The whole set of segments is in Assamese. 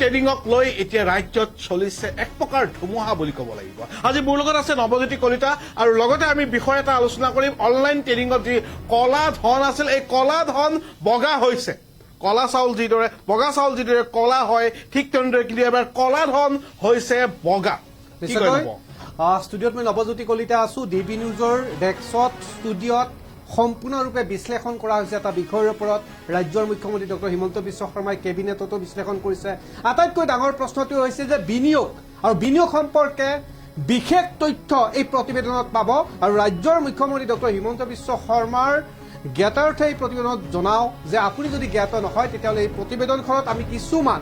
ট্ৰেডিঙক লৈ এতিয়া ৰাজ্যত চলিছে এক প্ৰকাৰ ধুমুহা বুলি ক'ব লাগিব। আজি মোৰ লগত আছে নৱজ্যোতি কলিতা আৰু লগতে আমি বিষয় এটা আলোচনা কৰিম। অনলাইন ট্ৰেডিঙত যি কলা ধন আছিল, এই কলা ধন বগা হৈছে। কলা চাউল যিদৰে বগা চাউল যিদৰে কলা হয়, ঠিক তেনেদৰে কিন্তু এবাৰ কলা ধন হৈছে বগা। ষ্টুডিঅ'ত মই নৱজ্যোতি কলিতা আছো। ডিবি নিউজৰ ডেস্কত ষ্টুডিঅ'ত সম্পূৰ্ণৰূপে বিশ্লেষণ কৰা হৈছে এটা বিষয়ৰ ওপৰত। ৰাজ্যৰ মুখ্যমন্ত্ৰী ডক্টৰ হিমন্ত বিশ্ব শৰ্মাই কেবিনেটতো বিশ্লেষণ কৰিছে। আটাইতকৈ ডাঙৰ প্ৰশ্নটো হৈছে যে বিনিয়োগ আৰু বিনিয়োগ সম্পৰ্কে বিশেষ তথ্য এই প্ৰতিবেদনত পাব আৰু ৰাজ্যৰ মুখ্যমন্ত্ৰী ডক্টৰ হিমন্ত বিশ্ব শৰ্মাৰ জ্ঞাতাৰ্থে এই প্ৰতিবেদনত জনাও যে আপুনি যদি জ্ঞাত নহয় তেতিয়াহ'লে এই প্ৰতিবেদনখনত আমি কিছুমান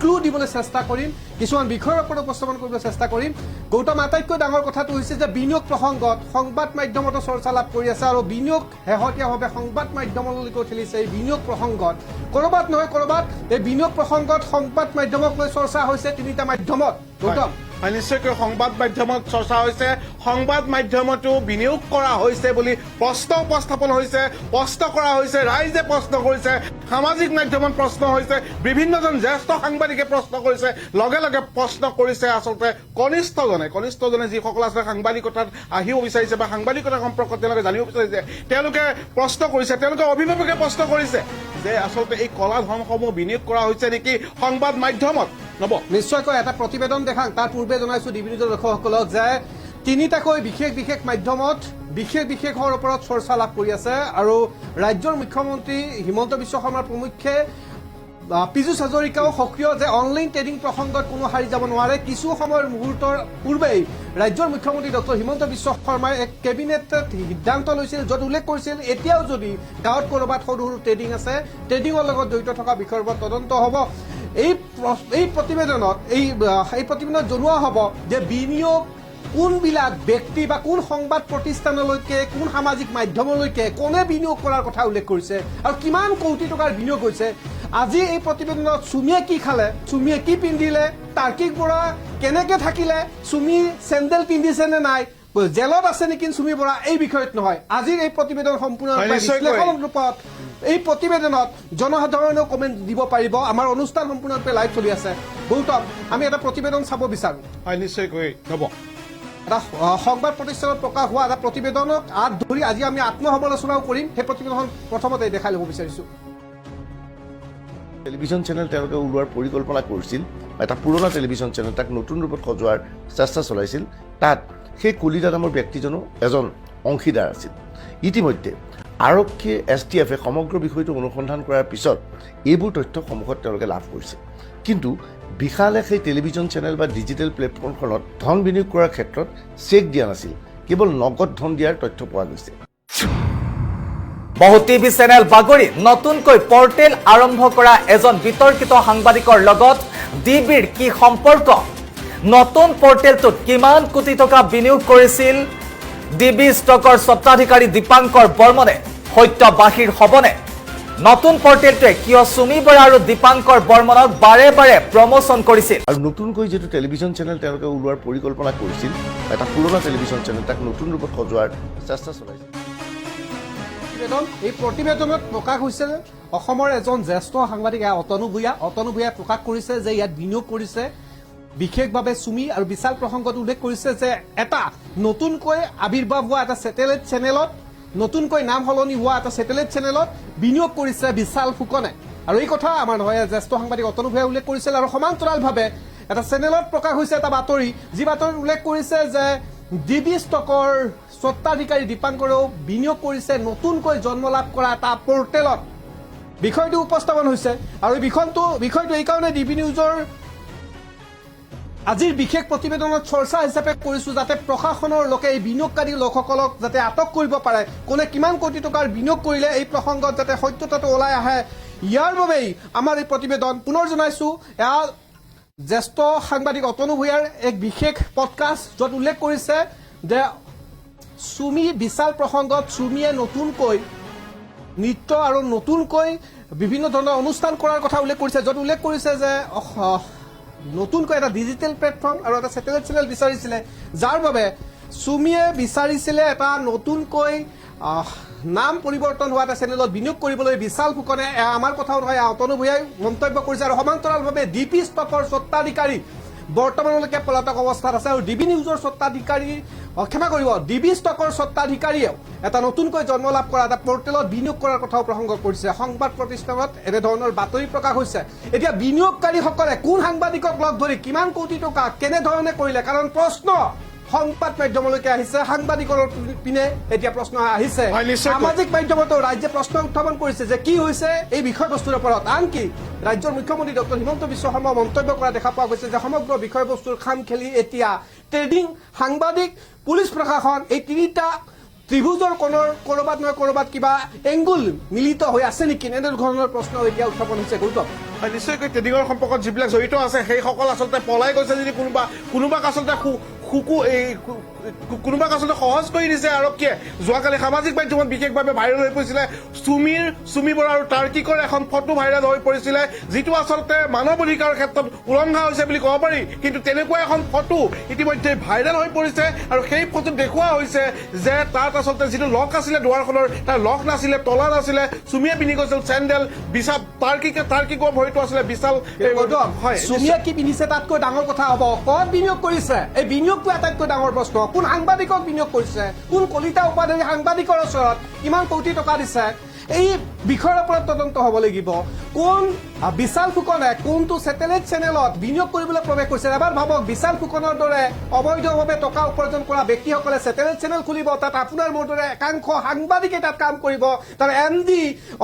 ক্লু দিবলৈ চেষ্টা কৰিম, কিছুমান বিষয়ৰ ওপৰত উপস্থাপন কৰিবলৈ চেষ্টা কৰিম। গৌতম, আটাইতকৈ ডাঙৰ কথাটো হৈছে যে বিনিয়োগ প্ৰসংগত সংবাদ মাধ্যমতো চৰ্চা লাভ কৰি আছে আৰু বিনিয়োগ শেহতীয়াভাৱে সংবাদ মাধ্যমলৈকে ঠেলিছে। এই বিনিয়োগ প্ৰসংগত ক'ৰবাত নহয় ক'ৰবাত এই বিনিয়োগ প্ৰসংগত সংবাদ মাধ্যমক লৈ চৰ্চা হৈছে তিনিটা মাধ্যমত। গৌতম, নিশ্চয়কৈ সংবাদ মাধ্যমত চৰ্চা হৈছে, সংবাদ মাধ্যমতো বিনিয়োগ কৰা হৈছে বুলি প্ৰশ্ন উপস্থাপন হৈছে, প্ৰশ্ন কৰা হৈছে, ৰাইজে প্ৰশ্ন কৰিছে, সামাজিক মাধ্যমত প্ৰশ্ন হৈছে, বিভিন্নজন জ্যেষ্ঠ সাংবাদিকে প্ৰশ্ন কৰিছে, লগে লগে প্ৰশ্ন কৰিছে আচলতে কনিষ্ঠজনে যিসকল আছে সাংবাদিকতাত আহিব বিচাৰিছে বা সাংবাদিকতা সম্পৰ্কত তেওঁলোকে জানিব বিচাৰিছে, তেওঁলোকে প্ৰশ্ন কৰিছে, তেওঁলোকে অভিভাৱকে প্ৰশ্ন কৰিছে যে আচলতে এই কলা ধনসমূহ বিনিয়োগ কৰা হৈছে নেকি সংবাদ মাধ্যমত। নিশ্চয়কৈ এটা প্ৰতিবেদন দেখাম। তাৰ পূৰ্বে জনাইছো ডিবি নিউজৰ দৰ্শকসকলক যে তিনিটাকৈ বিশেষ মাধ্যমত বিশেষৰ ওপৰত চৰ্চা লাভ কৰি আছে আৰু ৰাজ্যৰ মুখ্যমন্ত্ৰী হিমন্ত বিশ্ব শৰ্মাৰ প্ৰমুখ্যে পীযুষ হাজৰিকাও সক্ৰিয় যে অনলাইন ট্ৰেডিং প্ৰসংগত কোনো হাৰি যাব নোৱাৰে। কিছু সময়ৰ মুহূৰ্তৰ পূৰ্বেই ৰাজ্যৰ মুখ্যমন্ত্ৰী ডক্টৰ হিমন্ত বিশ্ব শৰ্মাই এক কেবিনেটত সিদ্ধান্ত লৈছিল, য'ত উল্লেখ কৰিছিল এতিয়াও যদি গাঁৱত ক'ৰবাত সৰু সৰু ট্ৰেডিং আছে, ট্ৰেডিঙৰ লগত জড়িত থকা বিষয়ৰ ওপৰত তদন্ত হ'ব। এই প্ৰতিবেদনত জনোৱা হ'ব যে বিনিয়োগ কোনবিলাক ব্যক্তি বা কোন সংবাদ প্ৰতিষ্ঠানলৈকে, কোন সামাজিক মাধ্যমলৈকে কোনে বিনিয়োগ কৰাৰ কথা উল্লেখ কৰিছে আৰু কিমান কোটি টকাৰ বিনিয়োগ হৈছে। আজি এই প্ৰতিবেদনত চুমিয়ে কি খালে, চুমিয়ে কি পিন্ধিলে, তাৰ্কিক বৰা কেনেকে থাকিলে, চুমি চেণ্ডেল পিন্ধিছে নে নাই, জেলত আছে নেকি চুমি বৰা, এই বিষয়ত নহয়। আজিৰ এই প্ৰতিবেদন সম্পূৰ্ণ বিশ্লেষণ ৰূপত এই প্ৰতিবেদনত জনসাধাৰণেও কমেণ্ট দিব পাৰিব। আমাৰ অনুষ্ঠান সম্পূৰ্ণৰূপে লাইভ চলি আছে। গৌতম, আমি এটা প্ৰতিবেদন চাব বিচাৰো। নিশ্চয়কৈ হ'ব। এটা সংবাদ প্ৰতিষ্ঠানত প্ৰকাশ হোৱা এটা প্ৰতিবেদনক আঁত ধৰি আজি আমি আত্মসমালোচনাও কৰিম। সেই প্ৰতিবেদনখন প্ৰথমতে দেখাই ল'ব বিচাৰিছো। টেলিভিছন চেনেল তেওঁলোকে ওলোৱাৰ পৰিকল্পনা কৰিছিল, এটা পুৰণা টেলিভিছন চেনেল তাক নতুন ৰূপত সজোৱাৰ চেষ্টা চলাইছিল। তাত সেই কলিতা নামৰ ব্যক্তিজনো এজন অংশীদাৰ আছিল। ইতিমধ্যে আৰক্ষীয়ে STFে সমগ্ৰ বিষয়টো অনুসন্ধান কৰাৰ পিছত এইবোৰ তথ্য সন্মুখত তেওঁলোকে লাভ কৰিছে। কিন্তু বিশালে সেই টেলিভিছন চেনেল বা ডিজিটেল প্লেটফৰ্মখনত ধন বিনিয়োগ কৰাৰ ক্ষেত্ৰত চেক দিয়া নাছিল, কেৱল নগদ ধন দিয়াৰ তথ্য পোৱা গৈছে। বহু টিভি চেনেল বাগৰি নতুনকৈ পৰ্টেল আৰম্ভ কৰা এজন বিতৰ্কিত সাংবাদিকৰ লগত ডিবিৰ কি সম্পৰ্ক? নতুন পৰ্টেলটোত কিমান কোটি টকা বিনিয়োগ কৰিছিল ডিবি ষ্টকৰ স্বত্বাধিকাৰী দীপাংকৰ বৰ্মনে? সত্য বাহিৰ হ'বনে? নতুন পৰ্টেলটোৱে কিয় চুমি বৰা আৰু দীপাংকৰ বৰ্মনক বাৰে বাৰে প্ৰমোচন কৰিছিল? আৰু নতুনকৈ যিটো টেলিভিছন চেনেল তেওঁলোকে ওলোৱাৰ পৰিকল্পনা কৰিছিল, এটা পুৰণা টেলিভিছন চেনেল তাক নতুন ৰূপত সজোৱাৰ চেষ্টা চলাইছিল। এই প্ৰতিবেদনত প্ৰকাশ হৈছে অসমৰ এজন জ্যেষ্ঠ সাংবাদিক অতনু ভূঞাই প্ৰকাশ কৰিছে যে ইয়াত বিনিয়োগ কৰিছে বিশেষভাৱে চুমি আৰু বিশাল প্ৰসংগত উল্লেখ কৰিছে যে এটা নতুনকৈ আৱিৰ্ভাৱ হোৱা এটা ছেটেলাইট চেনেলত, নতুনকৈ নাম সলনি হোৱা এটা ছেটেলাইট চেনেলত বিনিয়োগ কৰিছে বিশাল ফুকনে। আৰু এই কথা আমাৰ নহয়, জ্যেষ্ঠ সাংবাদিক অতনু ভূঞাই উল্লেখ কৰিছিল। আৰু সমান্তৰালভাৱে এটা চেনেলত প্ৰকাশ হৈছে এটা বাতৰি, যি বাতৰিত উল্লেখ কৰিছে যে ডিবি ষ্টকৰ স্বত্বাধিকাৰী দীপাংকৰেও বিনিয়োগ কৰিছে নতুনকৈ জন্ম লাভ কৰা এটা পৰ্টেলত। বিষয়টো উপস্থাপন হৈছে আৰু বিষয়টো এইকাৰণে ডিবি নিউজৰ আজিৰ বিশেষ প্ৰতিবেদনত চৰ্চা হিচাপে কৰিছো, যাতে প্ৰশাসনৰ লোকে এই বিনিয়োগকাৰী লোকসকলক যাতে আটক কৰিব পাৰে, কোনে কিমান কোটি টকাৰ বিনিয়োগ কৰিলে এই প্ৰসংগত যাতে সত্যতাটো ওলাই আহে। ইয়াৰ বাবেই আমাৰ এই প্ৰতিবেদন। পুনৰ জনাইছো, এয়া জ্যেষ্ঠ সাংবাদিক অতনু ভূঞাৰ এক বিশেষ পডকাষ্ট, য'ত উল্লেখ কৰিছে যে চুমি বিশাল প্ৰসংগত চুমিয়ে নতুনকৈ নৃত্য আৰু নতুনকৈ বিভিন্ন ধৰণৰ অনুষ্ঠান কৰাৰ কথা উল্লেখ কৰিছে, য'ত উল্লেখ কৰিছে যে নতুনকৈ এটা ডিজিটেল প্লেটফৰ্ম আৰু এটা ছেটেলাইট চেনেল বিচাৰিছিলে, যাৰ বাবে চুমিয়ে বিচাৰিছিলে এটা নতুনকৈ নাম পৰিৱৰ্তন হোৱা এটা চেনেলত বিনিয়োগ কৰিবলৈ বিশাল ফুকনে আমাৰ কথাও নহয় অতনু ভূঞাই মন্তব্য কৰিছে আৰু সমান্তৰালভাৱে ডিপি ষ্টকৰ স্বত্বাধিকাৰী বৰ্তমানলৈকে পলাতক অৱস্থাত আছে আৰু ডিবি নিউজৰ স্বত্বাধিকাৰী ক্ষমা কৰিব ডিবি ষ্টকৰ স্বত্বাধিকাৰীয়েও এটা নতুনকৈ জন্ম লাভ কৰা এটা পৰ্টেলত বিনিয়োগ কৰাৰ কথাও প্ৰসংগ কৰিছে সংবাদ প্ৰতিষ্ঠানত এনেধৰণৰ বাতৰি প্ৰকাশ হৈছে এতিয়া বিনিয়োগকাৰীসকলে কোন সাংবাদিকক লগ ধৰি কিমান কোটি টকা কেনেধৰণে কৰিলে কাৰণ প্ৰশ্ন সংবাদ মাধ্যমলৈকে আহিছে সাংবাদিকৰ পিনে এতিয়া প্ৰশ্ন আহিছে হয়, নিশ্চয়কৈ। সামাজিক মাধ্যমতো ৰাজ্যে প্ৰশ্ন উত্থাপন কৰিছে যে কি হৈছে এই বিষয়বস্তুৰ ওপৰত আনকি ৰাজ্যৰ মুখ্যমন্ত্ৰী ডক্টৰ হিমন্ত বিশ্ব শৰ্মা মন্তব্য কৰা দেখা পোৱা গৈছে যে সমগ্ৰ বিষয়বস্তুৰ খাম খেলি এতিয়া ট্ৰেডিং সাংবাদিক পুলিচ প্ৰশাসন এই তিনিটা ত্ৰিভুজৰ কোণৰ ক'ৰবাত নহয় ক'ৰবাত কিবা এংগুল মিলিত হৈ আছে নেকি এনে ধৰণৰ প্ৰশ্ন এতিয়া উত্থাপন হৈছে গৌতম হয়, নিশ্চয়কৈ ট্ৰেডিঙৰ সম্পৰ্কত যিবিলাক জড়িত আছে সেইসকল আচলতে পলাই গৈছে যদি কোনোবাক আচলতে কোনোবাক আচলতে সহজ কৰি দিছে আৰক্ষীয়ে যোৱাকালি সামাজিক মাধ্যমত বিশেষভাৱে ভাইৰেল হৈ পৰিছিলে চুমি বৰা আৰু তাৰ্কিকৰ এখন ফটো ভাইৰেল হৈ পৰিছিলে যিটো আচলতে মানৱ অধিকাৰৰ ক্ষেত্ৰত উলংঘা হৈছে বুলি ক'ব পাৰি কিন্তু তেনেকুৱা এখন ফটো ইতিমধ্যে ভাইৰেল হৈ পৰিছে আৰু সেই ফটোত দেখুওৱা হৈছে যে তাত আচলতে যিটো লক আছিলে দুৱাৰখনৰ তাৰ লক নাছিলে তলা নাছিলে চুমিয়ে পিন্ধি গৈছিল চেণ্ডেল বিশাল তাৰ্কিকৰ ভৰিটো আছিলে বিশাল হয় চুমিয়া কি পিন্ধিছে তাতকৈ ডাঙৰ কথা হ'ব ক'ত বিনিয়োগ কৰিছে এই বিনিয়োগটো আটাইতকৈ ডাঙৰ প্ৰশ্ন কোন সাংবাদিকক বিনিয়োগ কৰিছে কোন কলিতা উপাধ্যায় সাংবাদিকৰ ওচৰত কিমান কোটি টকা দিছে এই বিষয়ৰ ওপৰত তদন্ত হ'ব লাগিব কোন বিশাল ফুকনে কোনটো চেটেলাইট চেনেলত বিনিয়োগ কৰিবলৈ প্ৰৱেশ কৰিছে এবাৰ ভাবক বিশাল ফুকনৰ দৰে অবৈধভাৱে টকা উপাৰ্জন কৰা ব্যক্তিসকলে চেটেলাইট চেনেল খুলিব তাত আপোনাৰ মোৰ দৰে একাংশ সাংবাদিকে তাত কাম কৰিব তাৰ MD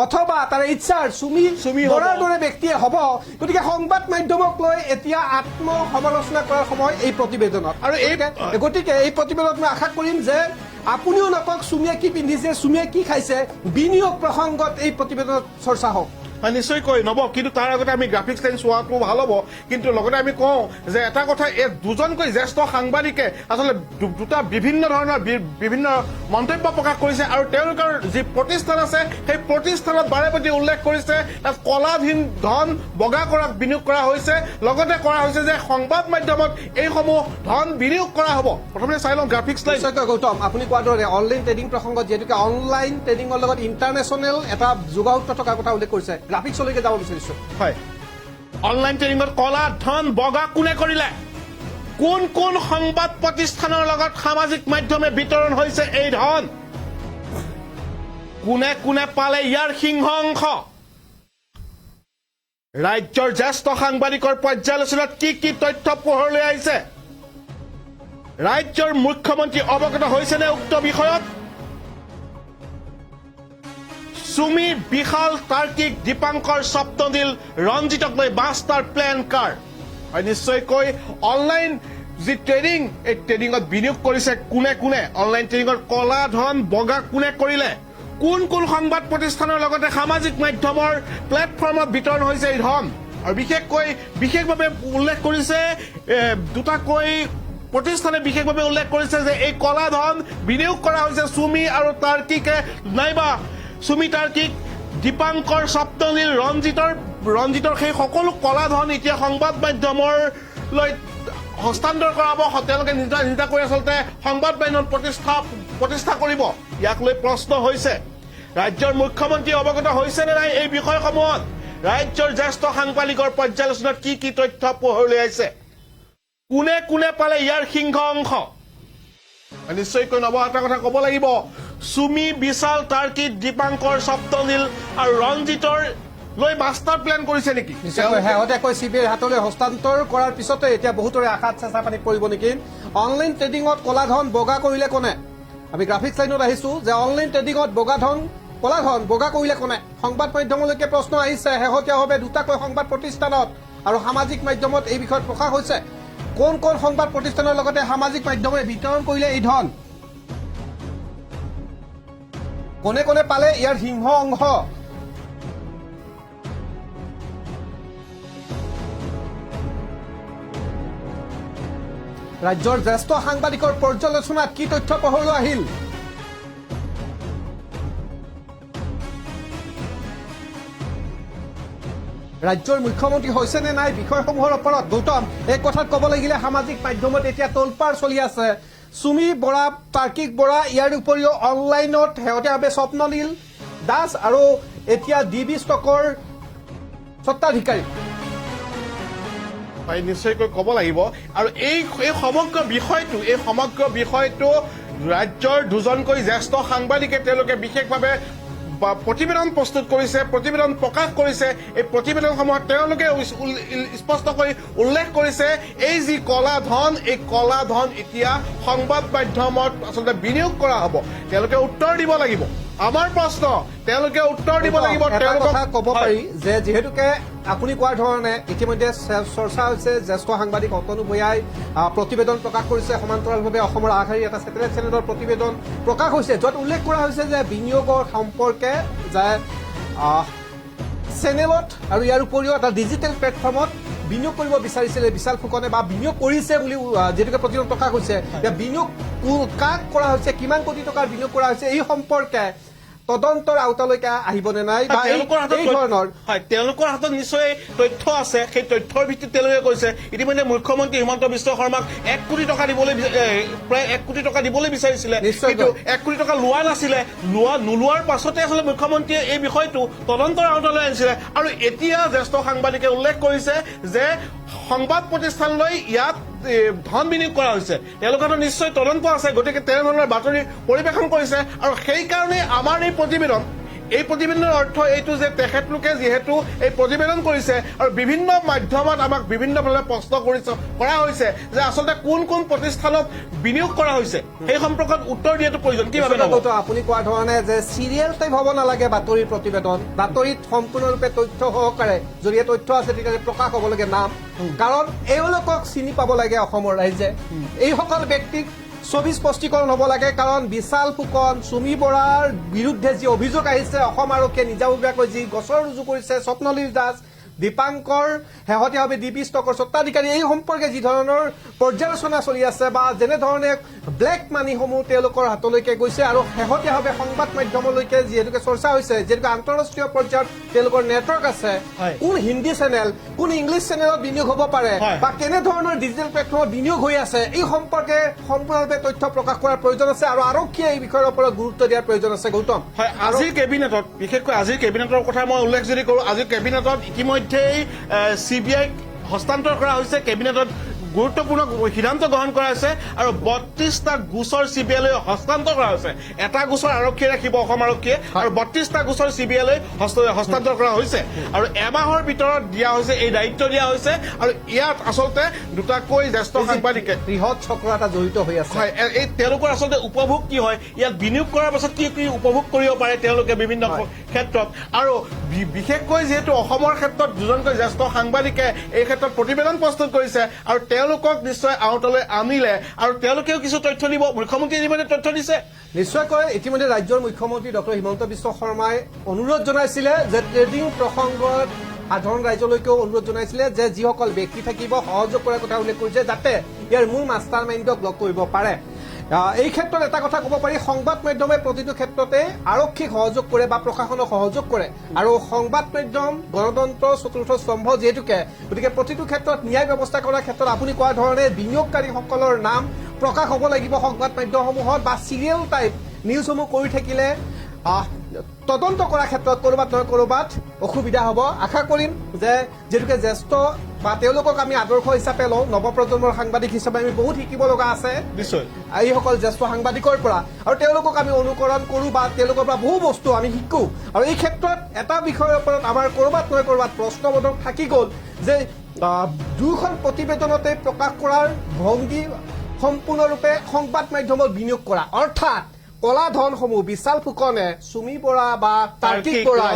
অথবা তাৰ ইনচাৰ্জ চুমি বৰাৰ দৰে ব্যক্তিয়ে হ'ব গতিকে সংবাদ মাধ্যমক লৈ এতিয়া আত্মসমালোচনা কৰাৰ সময় এই প্ৰতিবেদনত আৰু গতিকে এই প্ৰতিবেদনত মই আশা কৰিম যে আপুনিও নকওক চুমিয়ে কি পিন্ধিছে চুমিয়ে কি খাইছে বিনিয়োগ প্ৰসংগত এই প্ৰতিবেদনত চৰ্চা হওক হয় নিশ্চয়কৈ নব কিন্তু তাৰ আগতে আমি গ্ৰাফিক্স লাইন চোৱাটো ভাল হ'ব কিন্তু লগতে আমি কওঁ যে এটা কথা এই দুজনকৈ জ্যেষ্ঠ সাংবাদিকে আচলতে দুটা বিভিন্ন ধৰণৰ বিভিন্ন মন্তব্য প্ৰকাশ কৰিছে আৰু তেওঁলোকৰ যি প্ৰতিষ্ঠান আছে সেই প্ৰতিষ্ঠানত বাৰে প্ৰতি উল্লেখ কৰিছে তাত কলাধীন ধন বগা কৰাক বিনিয়োগ কৰা হৈছে লগতে কৰা হৈছে যে সংবাদ মাধ্যমত এইসমূহ ধন বিনিয়োগ কৰা হ'ব প্ৰথমে চাই লওঁ গ্ৰাফিক্স লাইন নিশ্চয়কৈ গৌতম আপুনি কোৱাৰ দৰে অনলাইন ট্ৰেডিং প্ৰসংগত যিহেতুকে অনলাইন ট্ৰেডিঙৰ লগত ইণ্টাৰনেশ্যনেল এটা যোগাসূত্ৰ থকাৰ কথা উল্লেখ কৰিছে গ্ৰাফিক্সলৈকে যাব বিচাৰিছো হয় অনলাইন ট্ৰেডিঙত কলা ধন বগা কোনে কৰিলে কোন কোন সংবাদ প্ৰতিষ্ঠানৰ লগত সামাজিক মাধ্যমে বিতৰণ হৈছে এই ধন কোনে কোনে পালে ইয়াৰ সিংহ অংশ ৰাজ্যৰ জ্যেষ্ঠ সাংবাদিকৰ পৰ্যালোচনাত কি কি তথ্য পোহৰলৈ আহিছে ৰাজ্যৰ মুখ্যমন্ত্ৰী অৱগত হৈছেনে উক্ত বিষয়ত চুমি বিশাল তাৰ্কিক দীপাংকৰ স্বপ্ননীল ৰঞ্জিতক লৈ মাষ্টাৰ প্লেন কাৰ হয় নিশ্চয়কৈ অনলাইন যি ট্ৰেডিং এই ট্ৰেডিঙত বিনিয়োগ কৰিছে কোনে কোনে অনলাইন ট্ৰেডিঙৰ কলা ধন বগা কোনে কৰিলে কোন কোন সংবাদ প্ৰতিষ্ঠানৰ লগতে সামাজিক মাধ্যমৰ প্লেটফৰ্মত বিতৰণ হৈছে এই ধন আৰু বিশেষভাৱে উল্লেখ কৰিছে দুটাকৈ প্ৰতিষ্ঠানে বিশেষভাৱে উল্লেখ কৰিছে যে এই কলা ধন বিনিয়োগ কৰা হৈছে চুমি আৰু তাৰ্কিকে নাইবা চুমি তাৰ্কিক দীপাংকৰ স্বপ্ননীল ৰঞ্জিতৰ সেই সকলো কলা ধন এতিয়া সংবাদ মাধ্যমলৈ হস্তান্তৰ কৰাব তেওঁলোকে নিজাকৈ আচলতে সংবাদ মাধ্যম প্ৰতিষ্ঠা কৰিব ইয়াক লৈ প্ৰশ্ন হৈছে ৰাজ্যৰ মুখ্যমন্ত্ৰী অৱগত হৈছে নে নাই এই বিষয়সমূহত ৰাজ্যৰ জ্যেষ্ঠ সাংবাদিকৰ পৰ্যালোচনাত কি কি তথ্য পোহৰলৈ আহিছে কোনে কোনে পালে ইয়াৰ সিংহ অংশ নিশ্চয়কৈ নব এটা কথা ক'ব লাগিব চুমি বিশাল তাৰ্কিক দীপাংকৰ স্বপ্ননীল আৰু ৰঞ্জিতৰ লৈ মাষ্টাৰ প্লেন কৰিছে নেকি শেহতীয়াকৈ CBIৰ হাতলৈ হস্তান্তৰ কৰাৰ পিছতে এতিয়া বহুতৰে আশাত চেঁচা পানীত পৰিব নেকি অনলাইন ট্ৰেডিঙত কলা ধন বগা কৰিলে কোনে আমি গ্ৰাফিক্স লাইনত আহিছো যে অনলাইন ট্ৰেডিঙত কলা ধন বগা কৰিলে কোনে সংবাদ মাধ্যমলৈকে প্ৰশ্ন আহিছে শেহতীয়াভাৱে দুটাকৈ সংবাদ প্ৰতিষ্ঠানত আৰু সামাজিক মাধ্যমত এই বিষয়ত প্ৰকাশ হৈছে কোন কোন সংবাদ প্ৰতিষ্ঠানৰ লগতে সামাজিক মাধ্যমে বিতৰণ কৰিলে এই ধন কোনে কোনে পালে ইয়াৰ সিংহ অংশ ৰাজ্যৰ জ্যেষ্ঠ সাংবাদিকৰ পৰ্যালোচনাত কি তথ্য পোহৰলৈ আহিল ৰাজ্যৰ মুখ্যমন্ত্ৰী হৈছে নে নাই বিষয়সমূহৰ ওপৰত গৌতম এই কথাত ক'ব লাগিলে সামাজিক মাধ্যমত এতিয়া তোলপাৰ চলি আছে চুমি বৰা, তাৰ্কিক বৰা, ইয়াৰ উপৰিও অনলাইনত শেহতীয়াভাৱে স্বপ্নলীল দাস আৰু এতিয়া DB ষ্টকৰ স্বত্বাধিকাৰী। হয়, নিশ্চয়কৈ ক'ব লাগিব। আৰু এই সমগ্ৰ বিষয়টো ৰাজ্যৰ দুজনকৈ জ্যেষ্ঠ সাংবাদিকে তেওঁলোকে বিশেষভাৱে প্ৰতিবেদন প্ৰস্তুত কৰিছে, প্ৰতিবেদন প্ৰকাশ কৰিছে। এই প্ৰতিবেদনসমূহত তেওঁলোকে স্পষ্টকৈ উল্লেখ কৰিছে এই যি কলা ধন, এই কলা ধন এতিয়া সংবাদ মাধ্যমত আচলতে বিনিয়োগ কৰা হ'ব। তেওঁলোকে উত্তৰ দিব লাগিব। আমাৰ প্ৰশ্ন, তেওঁলোকে উত্তৰ দিব লাগিব। এটা কথা ক'ব পাৰি যে যিহেতুকে আপুনি কোৱাৰ ধৰণে ইতিমধ্যে চৰ্চা হৈছে, জ্যেষ্ঠ সাংবাদিক অতনু ভূঞাই প্ৰতিবেদন প্ৰকাশ কৰিছে, সমান্তৰালভাৱে অসমৰ আগশাৰীৰ এটা ছেটেলাইট চেনেলৰ প্ৰতিবেদন প্ৰকাশ হৈছে, য'ত উল্লেখ কৰা হৈছে যে বিনিয়োগৰ সম্পৰ্কে যে চেনেলত আৰু ইয়াৰ উপৰিও এটা ডিজিটেল প্লেটফৰ্মত বিনিয়োগ কৰিব বিচাৰিছিলে বিশাল ফুকনে বা বিনিয়োগ কৰিছে বুলি যিহেতুকে প্ৰতিবেদন প্ৰকাশ হৈছে। বিনিয়োগ কাক কৰা হৈছে, কিমান কোটি টকাৰ বিনিয়োগ কৰা হৈছে, এই সম্পৰ্কে তদন্তৰ আওতালৈকে আহিবনে নাই বা এই ধৰণৰ তেওঁলোকৰ হাতত নিশ্চয় তথ্য আছে। সেই তথ্যৰ ভিত্তিত তেওঁলোকে কৈছে ইতিমধ্যে মুখ্যমন্ত্ৰী হিমন্ত বিশ্ব শৰ্মাক 1 কোটি টকা দিবলৈ প্ৰায় 1 কোটি টকা দিবলৈ বিচাৰিছিলে, কিন্তু 1 কোটি টকা লোৱা নাছিলে। নোলোৱাৰ পাছতে আচলতে মুখ্যমন্ত্ৰীয়ে এই বিষয়টো তদন্তৰ আওতালৈ আনিছিলে। আৰু এতিয়া জ্যেষ্ঠ সাংবাদিকে উল্লেখ কৰিছে যে সংবাদ প্ৰতিষ্ঠানলৈ ইয়াত ধন বিনিয়োগ কৰা হৈছে। তেওঁলোকৰ নিশ্চয় তদন্ত আছে, গতিকে তেনেধৰণৰ বাতৰি পৰিৱেশন কৰিছে। আৰু সেইকাৰণে আমাৰ এই প্ৰতিবেদনৰ অৰ্থ এইটো যে তেখেতলোকে যিহেতু এই প্ৰতিবেদন কৰিছে আৰু বিভিন্ন মাধ্যমত আমাক বিভিন্নভাৱে প্ৰশ্ন কৰা হৈছে যে আচলতে কোন কোন প্ৰতিষ্ঠানত বিনিয়োগ কৰা হৈছে, সেই সম্পৰ্কত উত্তৰ দিয়াটো প্ৰয়োজন। কি ভাবে আপুনি কোৱাৰ ধৰণে যে চিৰিয়েল টাইপ হ'ব নালাগে বাতৰিৰ প্ৰতিবেদন, বাতৰিত সম্পূৰ্ণৰূপে তথ্য সহকাৰে যদি তথ্য আছে তেতিয়াহ'লে প্ৰকাশ হ'ব লাগে নাম, কাৰণ এওঁলোকক চিনি পাব লাগে অসমৰ ৰাইজে। এইসকল ব্যক্তিক ছবি স্পষ্টীকৰণ হ'ব লাগে, কাৰণ বিশাল ফুকন, চুমি বৰাৰ বিৰুদ্ধে যি অভিযোগ আহিছে, অসম আৰক্ষীয়ে নিজাববীয়াকৈ যি গোচৰ ৰুজু কৰিছে, স্বপ্নলীল দাস, দীপাংকৰ, শেহতীয়াভাৱে DB ষ্টকৰ স্বত্বাধিকাৰী, এই সম্পৰ্কে যি ধৰণৰ পৰ্যালোচনা চলি আছে বা যেনেধৰণে ব্লেক মানিসমূহ তেওঁলোকৰ হাতলৈকে গৈছে আৰু শেহতীয়াভাৱে সংবাদ মাধ্যমলৈকে যিহেতুকে চৰ্চা হৈছে, যিহেতুকে আন্তঃৰাষ্ট্ৰীয় পৰ্যায়ত তেওঁলোকৰ নেটৱৰ্ক আছে, কোন হিন্দী চেনেল, কোন ইংলিছ চেনেলত বিনিয়োগ হ'ব পাৰে বা কেনেধৰণৰ ডিজিটেল প্লেটফৰ্মত বিনিয়োগ হৈ আছে, এই সম্পৰ্কে সম্পূৰ্ণৰূপে তথ্য প্ৰকাশ কৰাৰ প্ৰয়োজন আছে আৰু আৰক্ষীয়ে এই বিষয়ৰ ওপৰত গুৰুত্ব দিয়াৰ প্ৰয়োজন আছে। গৌতম, হয়, আজিৰ কেবিনেটত, বিশেষকৈ আজিৰ কেবিনেটৰ কথা মই উল্লেখ যদি কৰোঁ, আজিৰ কেবিনেটত ইতিমধ্যেই CBIক হস্তান্তৰ কৰা হৈছে। কেবিনেটত গুৰুত্বপূৰ্ণ সিদ্ধান্ত গ্ৰহণ কৰা হৈছে আৰু 32টা গোচৰ CBIলৈ হস্তান্তৰ কৰা হৈছে। এটা গোচৰ আৰক্ষীয়ে ৰাখিব, অসম আৰক্ষীয়ে, আৰু 32টা গোচৰ CBIলৈ হস্তান্তৰ কৰা হৈছে আৰু এমাহৰ ভিতৰত দিয়া হৈছে, এই দায়িত্ব দিয়া হৈছে। আৰু ইয়াত আচলতে দুটাকৈ জ্যেষ্ঠ সাংবাদিকে বৃহৎ চক্ৰ এটা জড়িত হৈ আছে। হয়, এই তেওঁলোকৰ আচলতে উপভোগ কি হয়, ইয়াত বিনিয়োগ কৰাৰ পাছত কি কি উপভোগ কৰিব পাৰে তেওঁলোকে বিভিন্ন ক্ষেত্ৰত। আৰু বিশেষকৈ যিহেতু অসমৰ ক্ষেত্ৰত দুজনকৈ জ্যেষ্ঠ সাংবাদিকে এই ক্ষেত্ৰত প্ৰতিবেদন প্ৰস্তুত কৰিছে আৰু তেওঁলোকক নিশ্চয় আওতালৈ আনিলে আৰু তেওঁলোকেও কিছু তথ্য দিব। মুখ্যমন্ত্ৰীয়ে ইতিমধ্যে তথ্য দিছে। নিশ্চয়কৈ ইতিমধ্যে ৰাজ্যৰ মুখ্যমন্ত্ৰী ডক্টৰ হিমন্ত বিশ্ব শৰ্মাই অনুৰোধ জনাইছিলে যে ট্ৰেডিং প্ৰসংগত সাধাৰণ ৰাইজলৈকেও অনুৰোধ জনাইছিলে যে যিসকল ব্যক্তি থাকিব সহযোগ কৰাৰ কথা উল্লেখ কৰিছে, যাতে ইয়াৰ মূল মাষ্টাৰ মাইণ্ডক লগ কৰিব পাৰে। এই ক্ষেত্ৰত এটা কথা ক'ব পাৰি, সংবাদ মাধ্যমে প্ৰতিটো ক্ষেত্ৰতে আৰক্ষীক সহযোগ কৰে বা প্ৰশাসনক সহযোগ কৰে আৰু সংবাদ মাধ্যম গণতন্ত্ৰৰ চতুৰ্থ স্তম্ভ যিহেতুকে, গতিকে প্ৰতিটো ক্ষেত্ৰত ন্যায় ব্যৱস্থা কৰাৰ ক্ষেত্ৰত আপুনি কোৱা ধৰণে বিনিয়োগকাৰীসকলৰ নাম প্ৰকাশ হ'ব লাগিব সংবাদ মাধ্যমসমূহত বা চিৰিয়েল টাইপ নিউজসমূহ কৰি থাকিলে তদন্ত কৰাৰ ক্ষেত্ৰত ক'ৰবাত নহয় ক'ৰবাত অসুবিধা হ'ব। আশা কৰিম যে যিহেতুকে জ্যেষ্ঠ বা তেওঁলোকক আমি আদৰ্শ হিচাপে লওঁ, নৱপ্ৰজন্মৰ সাংবাদিক হিচাপে আমি বহুত শিকিব লগা আছে নিশ্চয় এইসকল জ্যেষ্ঠ সাংবাদিকৰ পৰা, আৰু তেওঁলোকক আমি অনুকৰণ কৰোঁ বা তেওঁলোকৰ পৰা বহু বস্তু আমি শিকোঁ। আৰু এই ক্ষেত্ৰত এটা বিষয়ৰ ওপৰত আমাৰ ক'ৰবাত নহয় ক'ৰবাত প্ৰশ্নবোধক থাকি গ'ল যে দুয়োখন প্ৰতিবেদনতে প্ৰকাশ কৰাৰ ভংগী সম্পূৰ্ণৰূপে সংবাদ মাধ্যমত বিনিয়োগ কৰা, অৰ্থাৎ কলা ধনসমূহ বিশাল ফুকনে, চুমি বৰা বা তাৰ্কিক বৰা,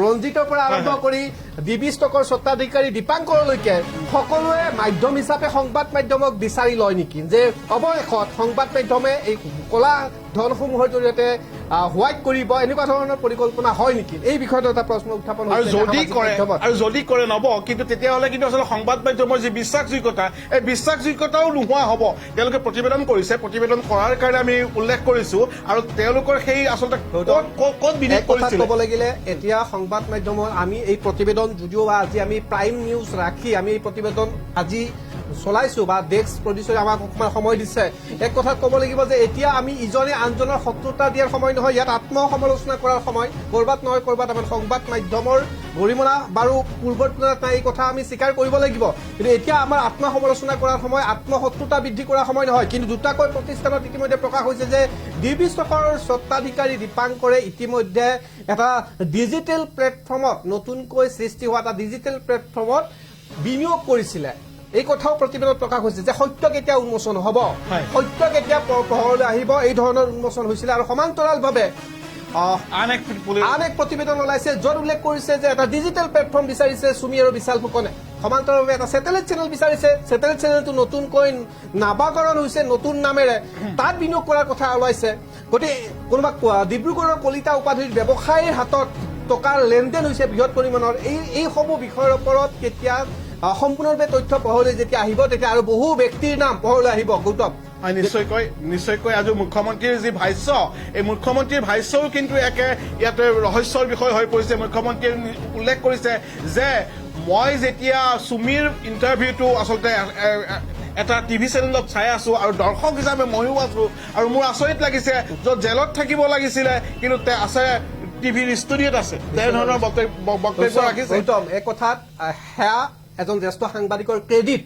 ৰঞ্জিতৰ পৰা আৰম্ভ কৰি DB ষ্টকৰ স্বত্বাধিকাৰী দীপাংকৰলৈকে সকলোৱে মাধ্যম হিচাপে সংবাদ মাধ্যমক বিচাৰি লয় নেকি, যে অৱশেষত সংবাদ মাধ্যমে এই কলা ধনসমূহৰ জৰিয়তে হোৱাইট কৰিব, এনেকুৱা ধৰণৰ পৰিকল্পনা হয় নেকি? এই বিষয়ত এটা প্ৰশ্ন উত্থাপন হৈছে। আৰু যদি কৰে নব, কিন্তু তেতিয়াহ'লে কিন্তু আচলতে সংবাদ মাধ্যমৰ যি বিশ্বাসযোগ্যতা, এই বিশ্বাসযোগ্যতাও নোহোৱা হ'ব। তেওঁলোকে প্ৰতিবেদন কৰিছে, প্ৰতিবেদন কৰাৰ কাৰণে আমি উল্লেখ কৰিছো, আৰু তেওঁলোকৰ সেই আচলতে ক'ত বিনিয়োগ কৰিছিল ক'ব লাগিলে এতিয়া সংবাদ মাধ্যমৰ আমি এই প্ৰতিবেদন যদিও আজি আমি প্ৰাইম নিউজ ৰাখি আমি এই প্ৰতিবেদন আজি চলাইছো বা ডেস্ক প্ৰডিউচাৰে আমাক অকণমান সময় দিছে এক কথাত ক'ব লাগিব যে এতিয়া আমি ইজনে আনজনৰ শত্ৰুতা দিয়াৰ সময় নহয় ইয়াত আত্মসমালোচনা কৰাৰ সময় ক'ৰবাত নহয় ক'ৰবাত আমাৰ সংবাদ মাধ্যমৰ গৰিমনা বাৰু পূৰ্বৰ তুলনাত নাই এই কথা আমি স্বীকাৰ কৰিব লাগিব কিন্তু এতিয়া আমাৰ আত্মসমালোচনা কৰাৰ সময় আত্মশত্ৰুতা বৃদ্ধি কৰাৰ সময় নহয় কিন্তু দুটাকৈ প্ৰতিষ্ঠানত ইতিমধ্যে প্ৰকাশ হৈছে যে ডিবি ষ্টকৰ স্বত্বাধিকাৰী দীপাংকৰে ইতিমধ্যে এটা ডিজিটেল প্লেটফৰ্মত নতুনকৈ সৃষ্টি হোৱা এটা ডিজিটেল প্লেটফৰ্মত বিনিয়োগ কৰিছিলে এই কথাও প্ৰতিবেদনত প্ৰকাশ হৈছে যে সত্য কেতিয়া উন্মোচন হ'ব সত্য কেতিয়া পোহৰলৈ আহিব এই ধৰণৰ উন্মোচন হৈছিলে আৰু সমান্তৰালভাৱে আন এক প্ৰতিবেদন ওলাইছে য'ত উল্লেখ কৰিছে যে এটা ডিজিটেল প্লেটফৰ্ম বিচাৰিছে চুমি আৰু বিশাল ফুকনে সমান্তৰালভাৱে এটা ছেটেলাইট চেনেল বিচাৰিছে ছেটেলাইট চেনেলটো নতুনকৈ নামাকৰণ হৈছে নতুন নামেৰে তাত বিনিয়োগ কৰাৰ কথা ওলাইছে গতিকে কোনোবা ডিব্ৰুগড়ৰ কলিতা উপাধিৰ ব্যৱসায়ীৰ হাতত টকাৰ লেনদেন হৈছে বৃহৎ পৰিমাণৰ এইসমূহ বিষয়ৰ ওপৰত কেতিয়া সম্পূৰ্ণৰূপে তথ্য পোহৰলৈ যেতিয়া আহিব তেতিয়া আৰু বহু ব্যক্তিৰ নাম পোহৰলৈ আহিব গৌতম নিশ্চয়কৈ আজি মুখ্যমন্ত্ৰীৰ যি ভাষ্য এই মুখ্যমন্ত্ৰীৰ ভাষ্যও কিন্তু একে ইয়াতে ৰহস্যৰ বিষয় হৈ পৰিছে মুখ্যমন্ত্ৰীয়ে উল্লেখ কৰিছে যে মই যেতিয়া চুমিৰ ইণ্টাৰভিউটো আচলতে এটা টিভি চেনেলত চাই আছো আৰু দৰ্শক হিচাপে ময়ো আছো আৰু মোৰ আচৰিত লাগিছে য'ত জেলত থাকিব লাগিছিলে কিন্তু আছে টিভিৰ ষ্টুডিঅ'ত আছে তেনেধৰণৰ বক্তব্য ৰাখিছে এই কথাত সেয়া এজন জ্যেষ্ঠ সাংবাদিকৰ ক্ৰেডিট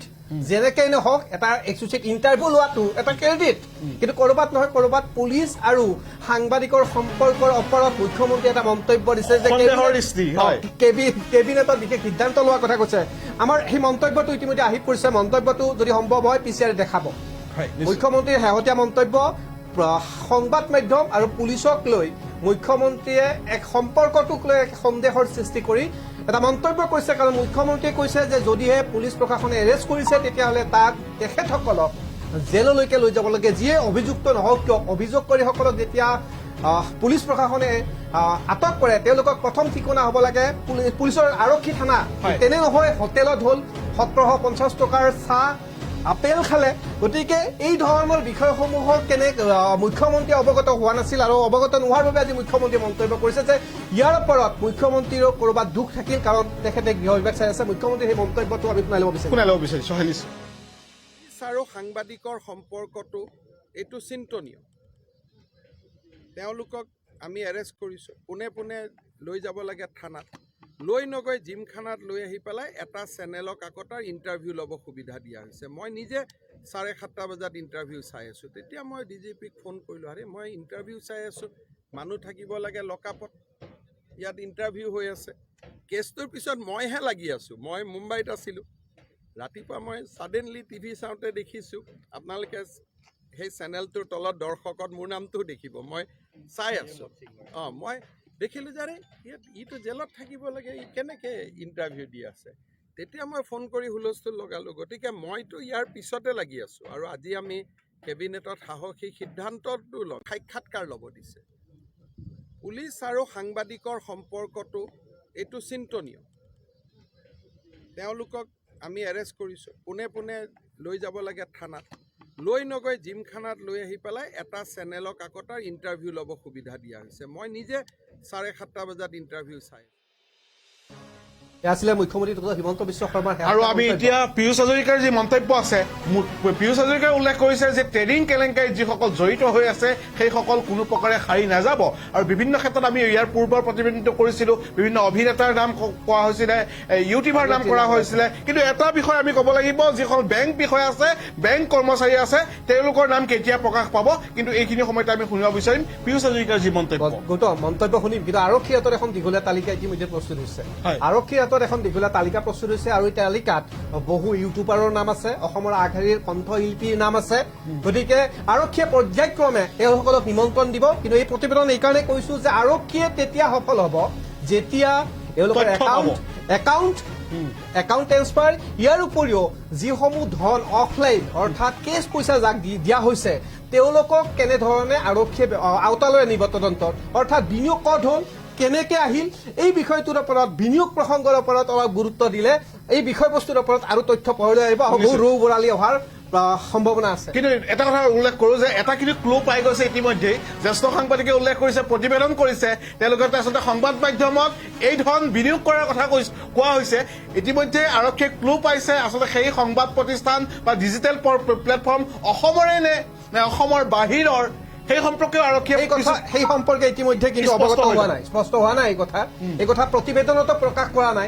যেনেকৈ নহওক এটা এক্সক্লুচিভ ইণ্টাৰভিউ লোৱাটো এটা ক্ৰেডিট কিন্তু ক'ৰবাত নহয় ক'ৰবাত পুলিচ আৰু সাংবাদিকৰ সম্পৰ্কৰ ওপৰত মুখ্যমন্ত্ৰীয়ে এটা মন্তব্য দিছে যে কেবিনেটত বিশেষ সিদ্ধান্ত লোৱাৰ কথা কৈছে আমাৰ সেই মন্তব্যটো ইতিমধ্যে আহি পৰিছে মন্তব্যটো যদি সম্ভৱ হয় পিছিয়াৰে দেখাব মুখ্যমন্ত্ৰীৰ শেহতীয়া মন্তব্য সংবাদ মাধ্যম আৰু পুলিচক লৈ মুখ্যমন্ত্ৰীয়ে এক সম্পৰ্কটোক লৈ এক সন্দেহৰ সৃষ্টি কৰি এটা মন্তব্য কৰিছে কাৰণ মুখ্যমন্ত্ৰীয়ে কৈছে যে যদিহে পুলিচ প্ৰশাসনে এৰেষ্ট কৰিছে তেতিয়াহ'লে তাক তেখেতসকলক জেললৈকে লৈ যাব লাগে যিয়ে অভিযুক্ত নহওক কিয় অভিযোগকাৰীসকলক যেতিয়া পুলিচ প্ৰশাসনে আটক কৰে তেওঁলোকক প্ৰথম ঠিকনা হ'ব লাগে পুলিচৰ আৰক্ষী থানা তেনে নহয় হোটেলত হ'ল 1750 টকাৰ চাহ আপেল খালে গতিকে এই ধৰণৰ বিষয়সমূহৰ মুখ্যমন্ত্ৰীয়ে অৱগত হোৱা নাছিল আৰু অৱগত নোহোৱাৰ বাবে আজি মুখ্যমন্ত্ৰীয়ে মন্তব্য কৰিছে যে ইয়াৰ ওপৰত মুখ্যমন্ত্ৰীৰো ক'ৰবাত দুখ থাকিল কাৰণ তেখেতে গৃহ বিভাগ চাই আছে মুখ্যমন্ত্ৰীৰ সেই মন্তব্যটো আমি শুনাই ল'ব বিচাৰিছো আৰু সাংবাদিকৰ সম্পৰ্কটো এইটো চিন্তনীয় তেওঁলোকক আমি এৰেষ্ট কৰিছোঁ পোনে পোনে লৈ যাব লাগে থানাত লৈ নগৈ জিমখানাত লৈ আহি পেলাই এটা চেনেলক আকৌ তাৰ ইণ্টাৰভিউ ল'ব সুবিধা দিয়া হৈছে মই নিজে 7:30 বজাত ইণ্টাৰভিউ চাই আছোঁ তেতিয়া মই DGPক ফোন কৰিলোঁ আৰে মই ইণ্টাৰভিউ চাই আছোঁ মানুহ থাকিব লাগে লকআপত ইয়াত ইণ্টাৰভিউ হৈ আছে কেছটোৰ পিছত মইহে লাগি আছোঁ মই মুম্বাইত আছিলোঁ ৰাতিপুৱা মই ছাডেনলি টিভি চাওঁতে দেখিছোঁ আপোনালোকে সেই চেনেলটোৰ তলত দৰ্শকত মোৰ নামটোও দেখিব মই চাই আছোঁ মই দেখিলোঁ যে ইটো জেলত থাকিব লাগে ই কেনেকৈ ইণ্টাৰভিউ দি আছে তেতিয়া মই ফোন কৰি হুলস্থুল লগালোঁ গতিকে মইতো ইয়াৰ পিছতে লাগি আছোঁ আৰু আজি আমি কেবিনেটত সাহসী সিদ্ধান্তটো সাক্ষাৎকাৰ ল'ব দিছে পুলিচ আৰু সাংবাদিকৰ সম্পৰ্কটো এইটো চিন্তনীয় তেওঁলোকক আমি এৰেষ্ট কৰিছোঁ পোনে পোনে লৈ যাব লাগে থানাত লৈ নগৈ জিমখানাত লৈ আহি পেলাই এটা চেনেলক আকৌ তাৰ ইণ্টাৰভিউ ল'ব সুবিধা দিয়া হৈছে মই নিজে 7:30 বজাত ইণ্টাৰভিউ চাই আছিলে মুখ্যমন্ত্ৰী ডক্টৰ হিমন্ত বিশ্ব শৰ্মাৰ আৰু আমি এতিয়া পীয়ুষ হাজৰিকাৰ যি মন্তব্য আছে পীয়ুষ হাজৰিকাই উল্লেখ কৰিছে যে ট্ৰেডিং কেলেংকাৰীত যিসকল জড়িত হৈ আছে সেইসকল কোনো প্ৰকাৰে সাৰি নাযাব আৰু বিভিন্ন ক্ষেত্ৰত আমি ইয়াৰ পূৰ্বৰ প্ৰতিবেদনটো কৰিছিলোঁ বিভিন্ন অভিনেতাৰ নাম কোৱা হৈছিলে ইউটিউবাৰ নাম কৰা হৈছিলে কিন্তু এটা বিষয় আমি ক'ব লাগিব যিসকল বেংক বিষয়া আছে বেংক কৰ্মচাৰী আছে তেওঁলোকৰ নাম কেতিয়া প্ৰকাশ পাব কিন্তু এইখিনি সময়তে আমি শুনিব বিচাৰিম পীয়ুষ হাজৰিকাৰ যি মন্তব্য শুনিম কিন্তু আৰক্ষীৰ হাতত এখন দীঘলীয়া তালিকা ইতিমধ্যে প্ৰস্তুত হৈছে আৰক্ষীৰ হাতত এখন দীঘলীয়া তালিকা প্ৰস্তুত হৈছে আৰু এই তালিকাত বহু ইউটিউবাৰৰ নাম আছে অসমৰ আগশাৰীৰ কণ্ঠশিল্পীৰ নাম আছে গতিকে আৰক্ষীয়ে পৰ্যায়ক্ৰমে তেওঁলোকসকলক নিমন্ত্ৰণ দিব কিন্তু এই প্ৰতিবেদন এইকাৰণে কৈছো যে আৰক্ষীয়ে তেতিয়া সফল হ'ব যেতিয়া এওঁলোকৰ একাউণ্ট ট্ৰেন্সফাৰ ইয়াৰ উপৰিও যিসমূহ ধন অফলাইন অৰ্থাৎ কেছ পইচা যাক দিয়া হৈছে তেওঁলোকক কেনেধৰণে আৰক্ষীয়ে আওতালৈ আনিব তদন্তত অৰ্থাৎ বিনিয়োগ ক'ত হ'ল কেনেকৈ আহিল এই বিষয়টোৰ ওপৰত বিনিয়োগ প্ৰসংগৰ ওপৰত অলপ গুৰুত্ব দিলে এই বিষয়বস্তুৰ ওপৰত আৰু তথ্য পোহৰলৈ আহিব বহু ৰৌ বৰালি অহাৰ সম্ভাৱনা আছে। কিন্তু এটা কথা উল্লেখ কৰোঁ যে এটা কিন্তু ক্লু পাই গৈছে ইতিমধ্যেই, জ্যেষ্ঠ সাংবাদিকে উল্লেখ কৰিছে, প্ৰতিবেদন কৰিছে, তেওঁলোকে আচলতে সংবাদ মাধ্যমত এই ধন বিনিয়োগ কৰাৰ কথা কোৱা হৈছে। ইতিমধ্যে আৰক্ষীয়ে ক্লু পাইছে, আচলতে সেই সংবাদ প্ৰতিষ্ঠান বা ডিজিটেল প্লেটফৰ্ম অসমৰে নে অসমৰ বাহিৰৰ, সেই সম্পৰ্কেও আৰক্ষীয়ে সেই সম্পৰ্কে ইতিমধ্যে কিন্তু অৱগত হোৱা নাই, স্পষ্ট হোৱা নাই এই কথা প্ৰতিবেদনতো প্ৰকাশ কৰা নাই।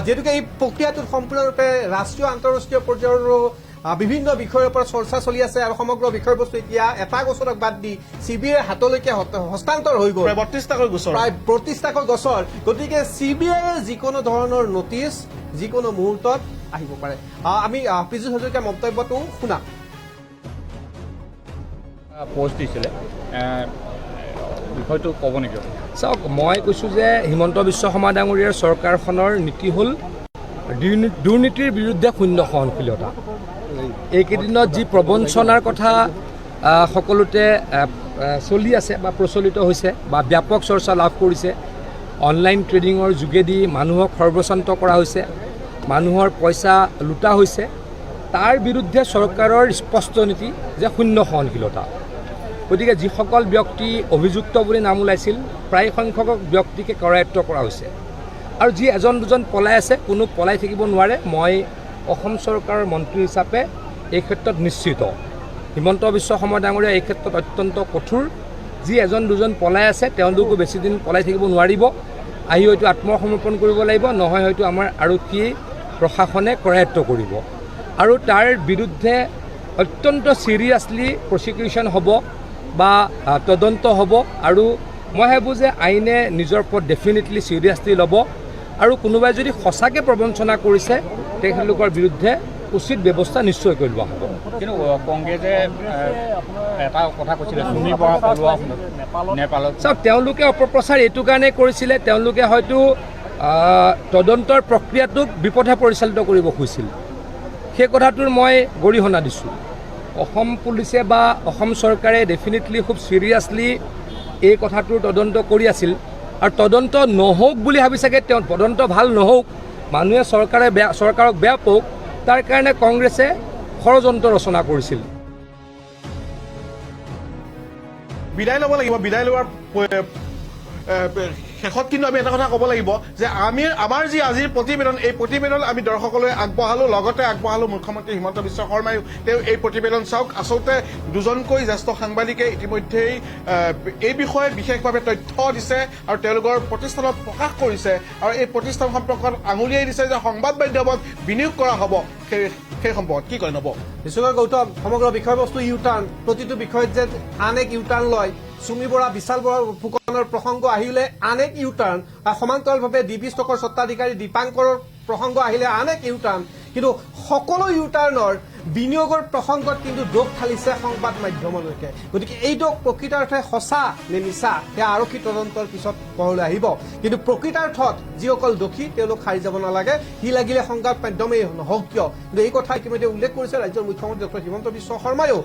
যিহেতুকে এই প্ৰক্ৰিয়াটোত সম্পূৰ্ণৰূপে ৰাষ্ট্ৰীয় আন্তঃৰাষ্ট্ৰীয় পৰ্যায়ৰো বিভিন্ন বিষয়ৰ ওপৰত চৰ্চা চলি আছে আৰু সমগ্ৰ বিষয়বস্তু এতিয়া এটা গোচৰক বাদ দি CBIৰ হাতলৈকে হস্তান্তৰ হৈ গ'ল, প্ৰায় 32টাকৈ গোচৰ। গতিকে CBIয়ে যিকোনো ধৰণৰ নটিচ যিকোনো মুহূৰ্তত আহিব পাৰে। আমি পীযুষ হাজৰিকাৰ মন্তব্যটো শুনাম। পোষ্ট দিছিলে বিষয়টো ক'ব নেকি? চাওক, মই কৈছোঁ যে হিমন্ত বিশ্ব শৰ্মা ডাঙৰীয়াৰ চৰকাৰখনৰ নীতি হ'ল দুৰ্নীতিৰ বিৰুদ্ধে শূন্য সহনশীলতা। এইকেইদিনত যি প্ৰবঞ্চনাৰ কথা সকলোতে চলি আছে বা প্ৰচলিত হৈছে বা ব্যাপক চৰ্চা লাভ কৰিছে, অনলাইন ট্ৰেডিঙৰ যোগেদি মানুহক সৰ্বস্বান্ত কৰা হৈছে, মানুহৰ পইচা লুটা হৈছে, তাৰ বিৰুদ্ধে চৰকাৰৰ স্পষ্ট নীতি যে শূন্য সহনশীলতা। গতিকে যিসকল ব্যক্তি অভিযুক্ত বুলি নাম ওলাইছিল, প্ৰায় সংখ্যক ব্যক্তিকে কৰায়ত্ব কৰা হৈছে আৰু যি এজন দুজন পলাই আছে, কোনো পলাই থাকিব নোৱাৰে। মই অসম চৰকাৰৰ মন্ত্ৰী হিচাপে এই ক্ষেত্ৰত নিশ্চিত। হিমন্ত বিশ্ব শৰ্মা ডাঙৰীয়া এই ক্ষেত্ৰত অত্যন্ত কঠোৰ। যি এজন দুজন পলাই আছে, তেওঁলোকো বেছিদিন পলাই থাকিব নোৱাৰিব, আহি হয়তো আত্মসমৰ্পণ কৰিব লাগিব, নহয় হয়তো আমাৰ আৰক্ষী প্ৰশাসনে কৰায়ত্ব কৰিব আৰু তাৰ বিৰুদ্ধে অত্যন্ত চিৰিয়াছলি প্ৰচিকিউশ্যন হ'ব বা তদন্ত হ'ব। আৰু মই ভাবোঁ যে আইনে নিজৰ ওপৰত ডেফিনেটলি চিৰিয়াছলি ল'ব আৰু কোনোবাই যদি সঁচাকৈ প্ৰবঞ্চনা কৰিছে, তেখেতলোকৰ বিৰুদ্ধে উচিত ব্যৱস্থা নিশ্চয়কৈ লোৱা হ'ব। কিন্তু কংগ্ৰেছে এটা কথা কৈছিলে, চুমি বৰা পলোৱা নেপালত। চাওক, তেওঁলোকে অপপ্ৰচাৰ এইটো কাৰণেই কৰিছিলে, তেওঁলোকে হয়তো তদন্তৰ প্ৰক্ৰিয়াটোক বিপথে পৰিচালিত কৰিব খুজিছিল। সেই কথাটোৰ মই গৰিহণা দিছোঁ। অসম পুলিচে বা অসম চৰকাৰে ডেফিনেটলি খুব চিৰিয়াছলি এই কথাটোৰ তদন্ত কৰি আছিল আৰু তদন্ত নহওক বুলি ভাবি চাগে তেওঁ তদন্ত ভাল নহওক, মানুহে চৰকাৰক বেয়া পাওক, তাৰ কাৰণে কংগ্ৰেছে ষড়যন্ত্ৰ ৰচনা কৰিছিল। বিদায় ল'ব লাগিব। বিদায় লোৱাৰ শেষত কিন্তু আমি এটা কথা ক'ব লাগিব যে আমাৰ যি আজিৰ প্ৰতিবেদন, এই প্ৰতিবেদন আমি দৰ্শকলৈ আগবঢ়ালোঁ, লগতে আগবঢ়ালোঁ মুখ্যমন্ত্ৰী হিমন্ত বিশ্ব শৰ্মায়ো তেওঁ এই প্ৰতিবেদন চাওক। আচলতে দুজনকৈ জ্যেষ্ঠ সাংবাদিকে ইতিমধ্যেই এই বিষয়ে বিশেষভাৱে তথ্য দিছে আৰু তেওঁলোকৰ প্ৰতিষ্ঠানত প্ৰকাশ কৰিছে আৰু এই প্ৰতিষ্ঠান সম্পৰ্কত আঙুলিয়াই দিছে যে সংবাদ মাধ্যমত বিনিয়োগ কৰা হ'ব। সেই সম্পৰ্কত কি কয় নব? বিশ্বকৰ গৌতম, সমগ্ৰ বিষয়বস্তু ইউটাৰ্ণ, প্ৰতিটো বিষয়ত যে আন এক ইউটাৰ্ণ লয়। চুমি বৰা, বিশাল বৰা ফুকনৰ প্ৰসংগ আহিলে আন এক ইউটাৰ্ণ, সমান্তৰালভাৱে DB ষ্টকৰ স্বত্বাধিকাৰী দীপাংকৰৰ প্ৰসংগ আহিলে আন এক ইউটাৰ্ণ। কিন্তু সকলো ইউটাৰ্ণৰ বিনিয়োগৰ প্ৰসংগত কিন্তু দোষ ঢালিছে সংবাদ মাধ্যমলৈকে। গতিকে এই দোষ প্ৰকৃতাৰ্থে সঁচা নে মিছা, সেয়া আৰক্ষী তদন্তৰ পিছত পোহৰলৈ আহিব। কিন্তু প্ৰকৃতাৰ্থত যিসকল দোষী, তেওঁলোক সাৰি যাব নালাগে, সি লাগিলে সংবাদ মাধ্যমেই নহওক কিয়। কিন্তু এই কথা ইতিমধ্যে উল্লেখ কৰিছে ৰাজ্যৰ মুখ্যমন্ত্ৰী ডক্টৰ হিমন্ত বিশ্ব শৰ্মায়ো,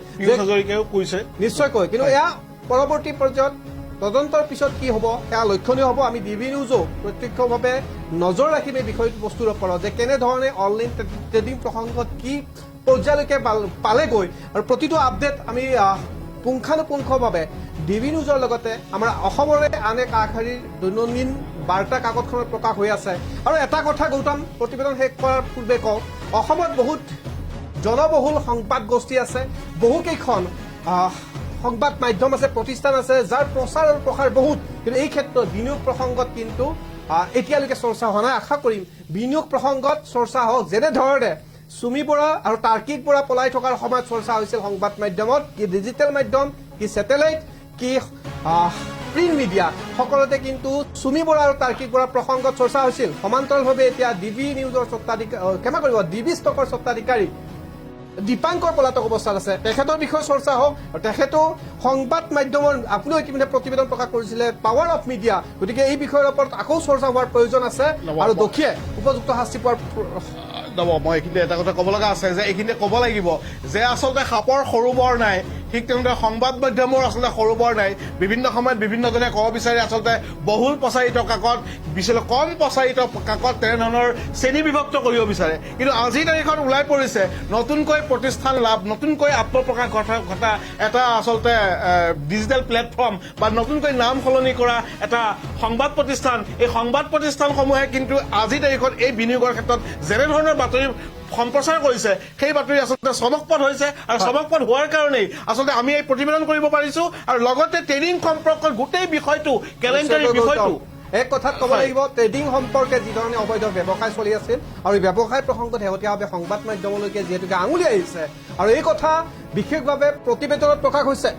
কৈছে নিশ্চয়কৈ। কিন্তু এয়া পৰৱৰ্তী পৰ্যায়ত তদন্তৰ পিছত কি হ'ব সেয়া লক্ষণীয় হ'ব। আমি DB নিউজো প্ৰত্যক্ষভাৱে নজৰ ৰাখিম এই বিষয়টো বস্তুৰ ওপৰত যে কেনেধৰণে অনলাইন ট্ৰেডিং প্ৰসংগত কি পৰ্যায়লৈকে পালেগৈ আৰু প্ৰতিটো আপডেট আমি পুংখানুপুংখভাৱে DB নিউজৰ লগতে আমাৰ অসমৰে আন এক আগশাৰীৰ দৈনন্দিন বাৰ্তা কাকতখনত প্ৰকাশ হৈ আছে। আৰু এটা কথা গৌতম, প্ৰতিবেদন শেষ কৰাৰ পূৰ্বে কওঁ, অসমত বহুত জনবহুল সংবাদ গোষ্ঠী আছে, বহুকেইখন সংবাদ মাধ্যম আছে, প্ৰতিষ্ঠান আছে, যাৰ প্ৰচাৰ আৰু প্ৰসাৰ বহুত, কিন্তু এই ক্ষেত্ৰত বিনিয়োগ প্ৰসংগত কিন্তু এতিয়ালৈকে চৰ্চা হোৱা নাই। আশা কৰিম বিনিয়োগ প্ৰসংগত চৰ্চা হওক। যেনেধৰণে চুমি বৰা আৰু তাৰ্কিক বৰা পলাই থকাৰ সময়ত চৰ্চা হৈছিল সংবাদ মাধ্যমত, কি ডিজিটেল মাধ্যম, কি ছেটেলাইট, কি প্ৰিণ্ট মিডিয়া, সকলোতে কিন্তু চুমি বৰা আৰু তাৰ্কিক বৰাৰ প্ৰসংগত চৰ্চা হৈছিল। সমান্তৰালভাৱে এতিয়া DB নিউজৰ DB ষ্টকৰ স্বত্বাধিকাৰী দীপাংকৰ পলাতক অৱস্থাত আছে, তেখেতৰ বিষয়ে চৰ্চা হওক। আৰু তেখেতো সংবাদ মাধ্যমৰ আপুনিও ইতিমধ্যে প্ৰতিবেদন প্ৰকাশ কৰিছিলে পাৱাৰ অফ মিডিয়া। গতিকে এই বিষয়ৰ ওপৰত আকৌ চৰ্চা হোৱাৰ প্ৰয়োজন আছে আৰু দোষীয়ে উপযুক্ত শাস্তি পোৱাৰ মই এইখিনিতে এটা কথা ক'ব লগা আছে যে এইখিনিতে ক'ব লাগিব যে আচলতে সাপৰ সৰু বৰ নাই, ঠিক তেনেদৰে সংবাদ মাধ্যমৰ আচলতে সৰু বৰ নাই। বিভিন্ন সময়ত বিভিন্নজনে ক'ব বিচাৰে আচলতে বহুল প্ৰচাৰিত কাকত, কম প্ৰচাৰিত কাকত তেনেধৰণৰ শ্ৰেণী বিভক্ত কৰিব বিচাৰে। কিন্তু আজিৰ তাৰিখত ওলাই পৰিছে নতুনকৈ প্ৰতিষ্ঠান লাভ, নতুনকৈ আত্মপ্ৰকাশ ঘটা এটা আচলতে ডিজিটেল প্লেটফৰ্ম বা নতুনকৈ নাম সলনি কৰা এটা সংবাদ প্ৰতিষ্ঠান। এই সংবাদ প্ৰতিষ্ঠানসমূহে কিন্তু আজিৰ তাৰিখত এই বিনিয়োগৰ ক্ষেত্ৰত যেনেধৰণৰ বাতৰি সম্প্ৰচাৰ কৰিছে সেই বাতৰি আচলতে চমকপ্ৰদ হৈছে, আৰু চমকপ্ৰদ হোৱাৰ কাৰণেই আচলতে আমি এই প্ৰতিবেদন কৰিব পাৰিছো, আৰু লগতে ট্ৰেডিং সম্পৰ্কত গোটেই বিষয়টো কেলেংকাৰী বিষয়টো এক কথাত ক'ব লাগিব, ট্ৰেডিং সম্পৰ্কে যি ধৰণে অবৈধ ব্যৱসায় চলি আছিল আৰু এই ব্যৱসায় প্ৰসংগত শেহতীয়াভাৱে সংবাদ মাধ্যমলৈকে যিহেতুকে আঙুলি আহিছে, আৰু এই কথা বিশেষভাৱে প্ৰতিবেদনত প্ৰকাশ হৈছে,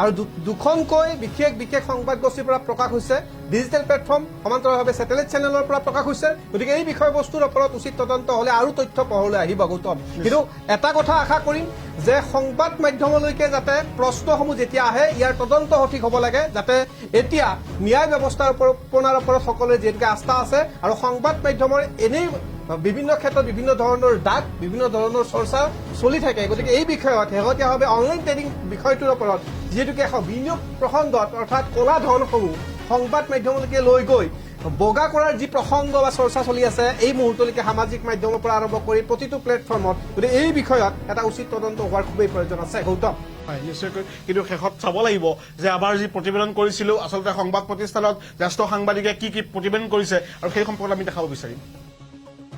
আৰু দুখনকৈ বিশেষ সংবাদগোষ্ঠীৰ পৰা প্ৰকাশ হৈছে, ডিজিটেল প্লেটফৰ্ম সমান্তৰালভাৱে ছেটেলাইট চেনেলৰ পৰা প্ৰকাশ হৈছে। গতিকে এই বিষয়বস্তুৰ ওপৰত উচিত তদন্ত হ'লে আৰু তথ্য পোহৰলৈ আহিব গৌতম। কিন্তু এটা কথা আশা কৰিম যে সংবাদ মাধ্যমলৈকে যাতে প্ৰশ্নসমূহ যেতিয়া আহে ইয়াৰ তদন্ত সঠিক হ'ব লাগে, যাতে এতিয়া ন্যায় ব্যৱস্থাৰ ওপৰত সকলোৰে যিহেতুকে আস্থা আছে, আৰু সংবাদ মাধ্যমৰ এনেই বিভিন্ন ক্ষেত্ৰত বিভিন্ন ধৰণৰ দাগ, বিভিন্ন ধৰণৰ চৰ্চা চলি থাকে। গতিকে এই বিষয়ত শেহতীয়াভাৱে অনলাইন ট্ৰেডিং বিষয়টোৰ ওপৰত যিহেতুকে বিনিয়োগ প্ৰসংগত অৰ্থাৎ ক'লা ধনসমূহ সংবাদ মাধ্যমলৈকে লৈ গৈ বগা কৰাৰ যি প্ৰসংগ বা চৰ্চা চলি আছে এই মুহূৰ্তলৈকে সামাজিক মাধ্যমৰ পৰা আৰম্ভ কৰি প্ৰতিটো প্লেটফৰ্মত, গতিকে এই বিষয়ত এটা উচিত তদন্ত হোৱাৰ খুবেই প্ৰয়োজন আছে গৌতম। হয়, নিশ্চয়কৈ। কিন্তু শেষত চাব লাগিব যে আমাৰ যি প্ৰতিবেদন কৰিছিলো আচলতে সংবাদ প্ৰতিষ্ঠানত জ্যেষ্ঠ সাংবাদিকে কি প্ৰতিবেদন কৰিছে, আৰু সেই সম্পৰ্কত আমি দেখাব বিচাৰিম।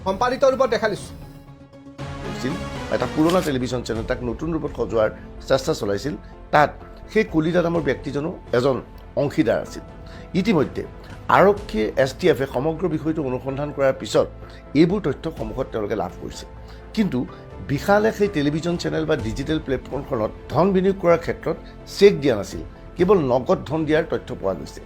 সম্পাদিত ৰূপত দেখা দিছো এটা পুৰণা টেলিভিশ্যন চেনেল তাক নতুন ৰূপত সজোৱাৰ চেষ্টা চলাইছিল। তাত সেই কলিতা নামৰ ব্যক্তিজনো এজন অংশীদাৰ আছিল। ইতিমধ্যে আৰক্ষীয়ে STFে সমগ্ৰ বিষয়টো অনুসন্ধান কৰাৰ পিছত এইবোৰ তথ্য সন্মুখত তেওঁলোকে লাভ কৰিছে। কিন্তু বিশালে সেই টেলিভিশ্যন চেনেল বা ডিজিটেল প্লেটফৰ্মখনত ধন বিনিয়োগ কৰাৰ ক্ষেত্ৰত চেক দিয়া নাছিল, কেৱল নগদ ধন দিয়াৰ তথ্য পোৱা গৈছে।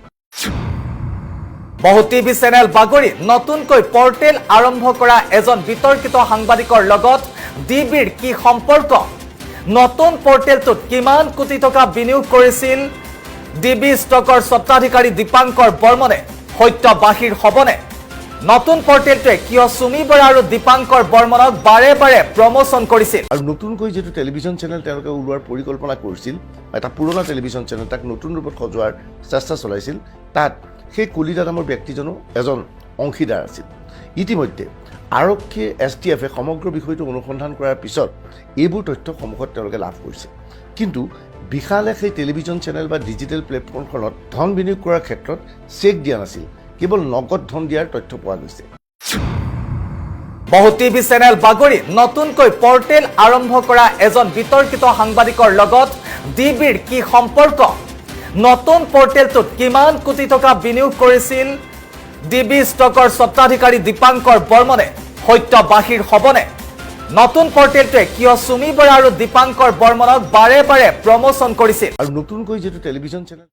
বহু টিভি চেনেল বাগৰি নতুনকৈ পৰ্টেল আৰম্ভ কৰা এজন বিতৰ্কিত সাংবাদিকৰ লগত ডিবিৰ কি সম্পৰ্ক? নতুন পৰ্টেলটোত কিমান কোটি টকা বিনিয়োগ কৰিছিল ডিবি ষ্টকৰ স্বত্বাধিকাৰী দীপাংকৰ বৰ্মনে? সত্য বাহিৰ হ'বনে? নতুন পৰ্টেলটোৱে কিয় সুমি বৰা আৰু দীপাংকৰ বৰ্মনক বাৰে বাৰে প্ৰমোচন কৰিছিল? আৰু নতুনকৈ যিটো টেলিভিশ্যন চেনেল তেওঁলোকে ওলোৱাৰ পৰিকল্পনা কৰিছিল, এটা পুৰণা টেলিভিশ্যন চেনেল তাক নতুন ৰূপত সজোৱাৰ চেষ্টা চলাইছিল, তাত সেই কলিতা নামৰ ব্যক্তিজনো এজন অংশীদাৰ আছিল। ইতিমধ্যে আৰক্ষীয়ে STFে সমগ্ৰ বিষয়টো অনুসন্ধান কৰাৰ পিছত এইবোৰ তথ্য সন্মুখত তেওঁলোকে লাভ কৰিছে। কিন্তু বিশালে সেই টেলিভিশ্যন চেনেল বা ডিজিটেল প্লেটফৰ্মখনত ধন বিনিয়োগ কৰাৰ ক্ষেত্ৰত চেক দিয়া নাছিল, কেৱল নগদ ধন দিয়াৰ তথ্য পোৱা গৈছে। বহু টিভি চেনেল বাগৰি নতুনকৈ পৰ্টেল আৰম্ভ কৰা এজন বিতৰ্কিত সাংবাদিকৰ লগত ডিবিৰ কি সম্পৰ্ক? নতুন পৰ্টেলটোত কিমান কোটি টকা বিনিয়োগ কৰিছিল ডিবি ষ্টকৰ স্বত্বাধিকাৰী দীপাংকৰ বৰ্মনে? সত্য বাহিৰ হ'বনে? নতুন পৰ্টেলটোৱে কিয় সুমি বৰা আৰু দীপাংকৰ বৰ্মনক বাৰে বাৰে প্ৰমোচন কৰিছিল? আৰু নতুনকৈ যিটো টেলিভিশ্যন চেনেল